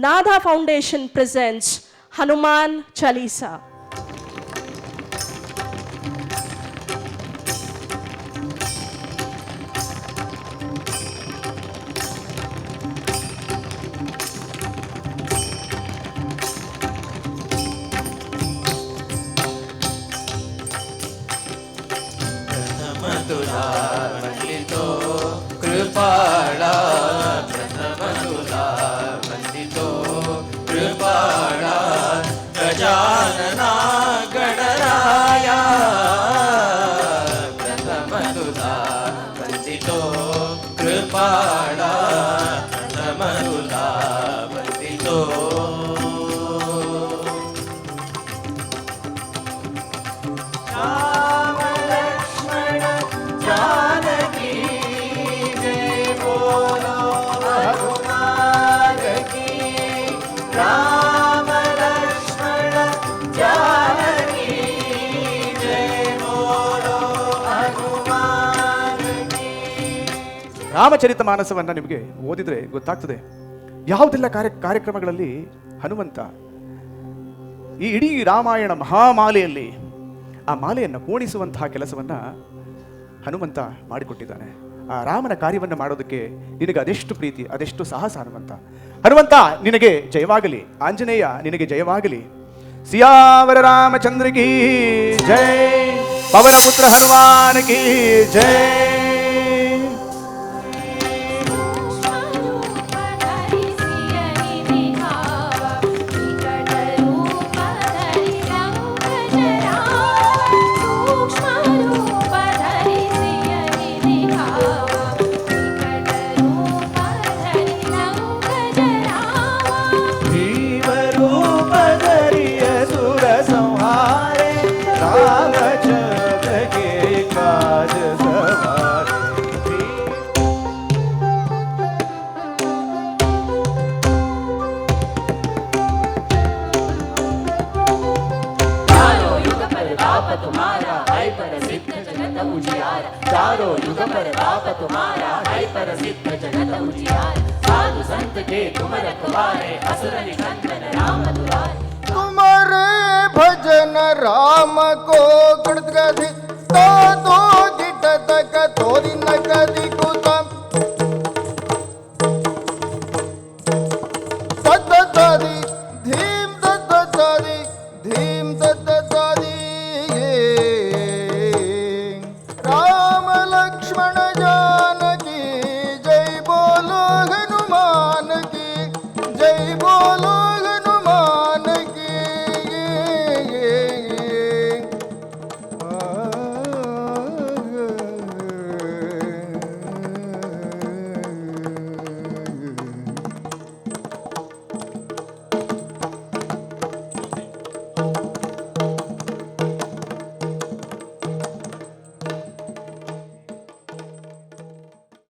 Nada Foundation presents Hanuman Chalisa. कृपाळा प्रथमतुला वंदितो कृपाळा गजानना गणराया प्रथमतुला वंदितो कृपाळा प्रथमतुला वंदितो राम लक्ष्मण जानकी राम लक्ष्मण जानकी जय बोलो हनुमान की. ರಾಮಚರಿತ ಮಾನಸವನ್ನು ನಿಮಗೆ ಓದಿದ್ರೆ ಗೊತ್ತಾಗ್ತದೆ ಯಾವುದೆಲ್ಲ ಕಾರ್ಯಕ್ರಮಗಳಲ್ಲಿ ಹನುಮಂತ ಈ ಇಡೀ ರಾಮಾಯಣ ಮಹಾಮಾಲೆಯಲ್ಲಿ ಆ ಮಾಲೆಯನ್ನು ಪೂರ್ಣಿಸುವಂತಹ ಕೆಲಸವನ್ನು ಹನುಮಂತ ಮಾಡಿಕೊಟ್ಟಿದ್ದಾನೆ. ಆ ರಾಮನ ಕಾರ್ಯವನ್ನು ಮಾಡೋದಕ್ಕೆ ನಿನಗೆ ಅದೆಷ್ಟು ಪ್ರೀತಿ, ಅದೆಷ್ಟು ಸಾಹಸ ಹನುಮಂತ. ಹನುಮಂತ ನಿನಗೆ ಜಯವಾಗಲಿ, ಆಂಜನೇಯ ನಿನಗೆ ಜಯವಾಗಲಿ. ಸಿಯಾವರ ರಾಮಚಂದ್ರ ಕಿ ಜೈ, ಪವನ ಪುತ್ರ ಹನುಮಾನ್ ಕಿ ಜೈ. तुम्हारा है प्रसिद्ध जगत उजियार, चारों युग पर ताप तुम्हारा है प्रसिद्ध जगत उजियार. साधु संत के तुम रखवारे, असुर निकंदन राम दुलार. तुम्हारे भजन राम को गणगति तो दो जिट तक तोरी न कदी